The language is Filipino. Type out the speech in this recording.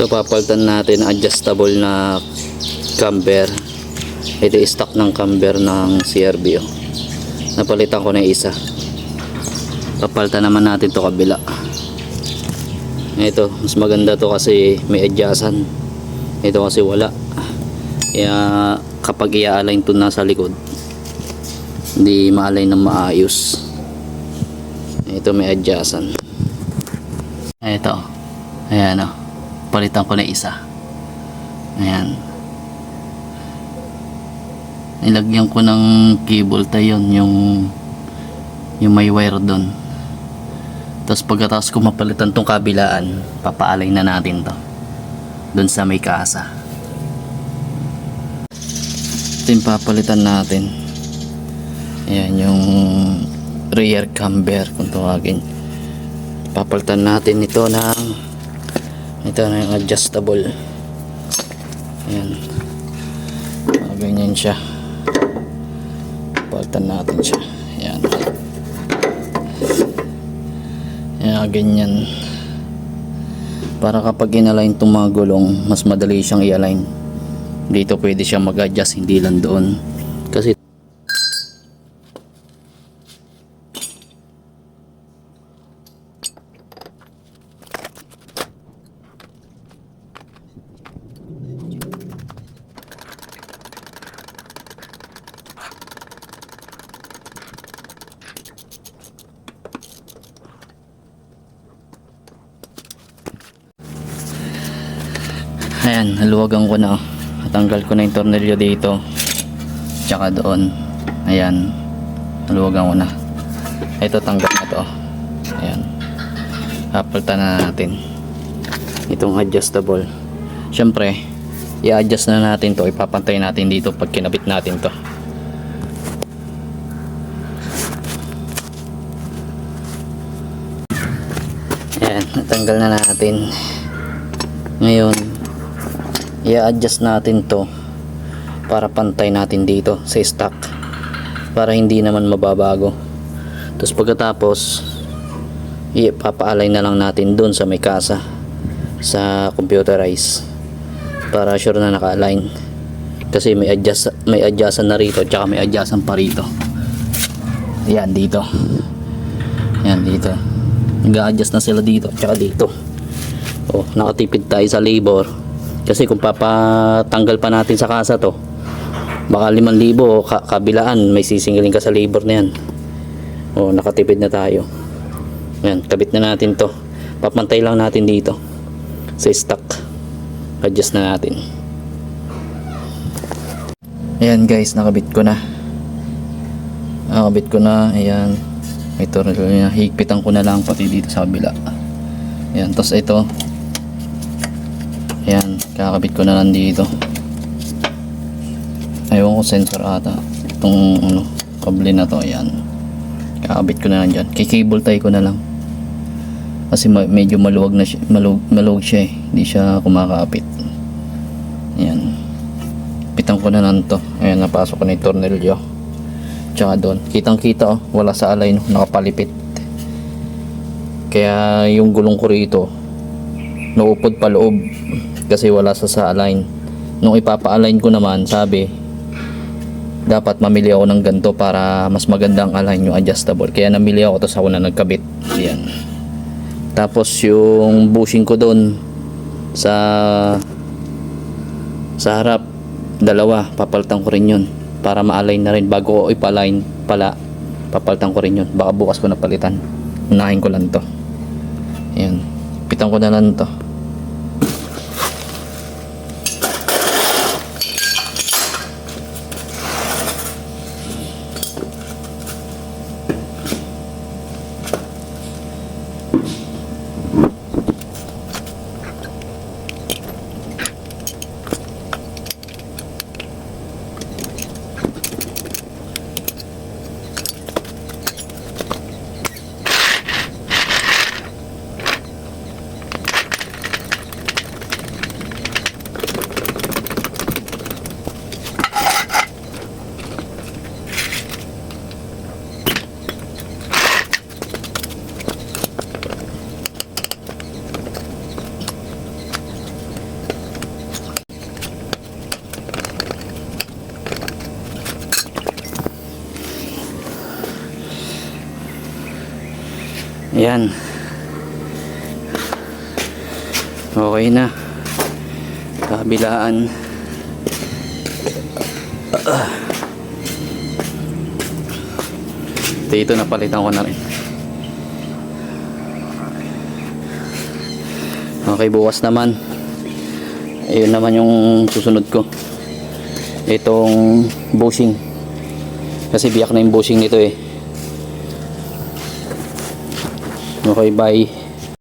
Ito papalitan natin adjustable na camber. Ito stock ng camber ng CRV. Napalitan ko na isa. Papalitan naman natin to kabila. Ito mas maganda to kasi may adjustan. Ito kasi wala. Kaya kapag i-align to nasa likod, hindi ma-align ng maayos. Ito may adjustan. Ito. Ayan o. Palitan ko na isa. Ayan. Nilagyan ko ng cable tie yun, yung may wire doon. Tapos pagkatapos ko mapalitan tong kabilaan, papaalay na natin to doon sa may kasa. Ito yung papalitan natin. Ayan yung rear camber kung tawagin. Papalitan natin ito na yung adjustable. Ayan. Ganyan siya. Papalitan natin siya. Ayan. Ayan, ganyan. Para kapag in-align itong mga gulong, mas madali siyang i-align. Dito pwede siyang mag-adjust, hindi lang doon. Kasi ayan, haluwagan ko na. Natanggal ko na yung tornilyo dito tsaka doon. Ayan, haluwagan ko na. Ito tanggal na to. Ayan, papalitan na natin itong adjustable. Syempre i-adjust na natin to, ipapantay natin dito pag kinabit natin to. Ayan, natanggal na natin. Ngayon i-adjust natin to para pantay natin dito sa stock, para hindi naman mababago. Tapos pagkatapos ipapaalay na lang natin dun sa may kasa sa computerize para sure na naka-align, kasi may adjustan na rito tsaka may adjustan pa rito. Yan dito, yan dito nag-a-adjust na sila dito tsaka dito. Nakatipid tayo sa labor. Kasi kung papatanggal pa natin sa kasa to, baka 5,000 kabilaan, may sisingilin ka sa labor na yan. Nakatipid na tayo. Yan, kabit na natin to. Papantay lang natin dito sa stock. Adjust na natin. Ayan guys, nakabit ko na. Ayan. Ito, higpitan ko na lang pati dito sa kabila. Ayan, tapos ito. Ayan, kakabit ko na lang dito. Ayaw ko sensor ata itong kable na to. Ayan, kakabit ko na lang dyan. Kikable tie ko na lang kasi medyo maluwag na siya, maluwag siya hindi siya kumakapit. Ayan, pitan ko na lang to. Ayan, napasok ko na yung tornilyo tsaka doon, kitang kita wala sa align, nakapalipit. Kaya yung gulong ko rito naupod pa loob kasi wala sa align. Nung ipapa-align ko naman, sabi dapat mamili ako ng ganito para mas magandang align yung adjustable. Kaya namili ako, tapos ako na nagkabit. Ayan. Tapos yung bushing ko doon sa harap, dalawa, papalitan ko rin yun para ma-align na rin. Bago ko ipa-align pala, papalitan ko rin yun. Baka bukas ko napalitan, unahin ko lang to. Ayan, pitan ko na lang to. Ayan. Okay na. Kabilaan. Dito napalitan ko na rin. Okay, bukas naman. Ayun naman yung susunod ko. Itong bushing. Kasi biyak na yung bushing nito eh. Okay, bye.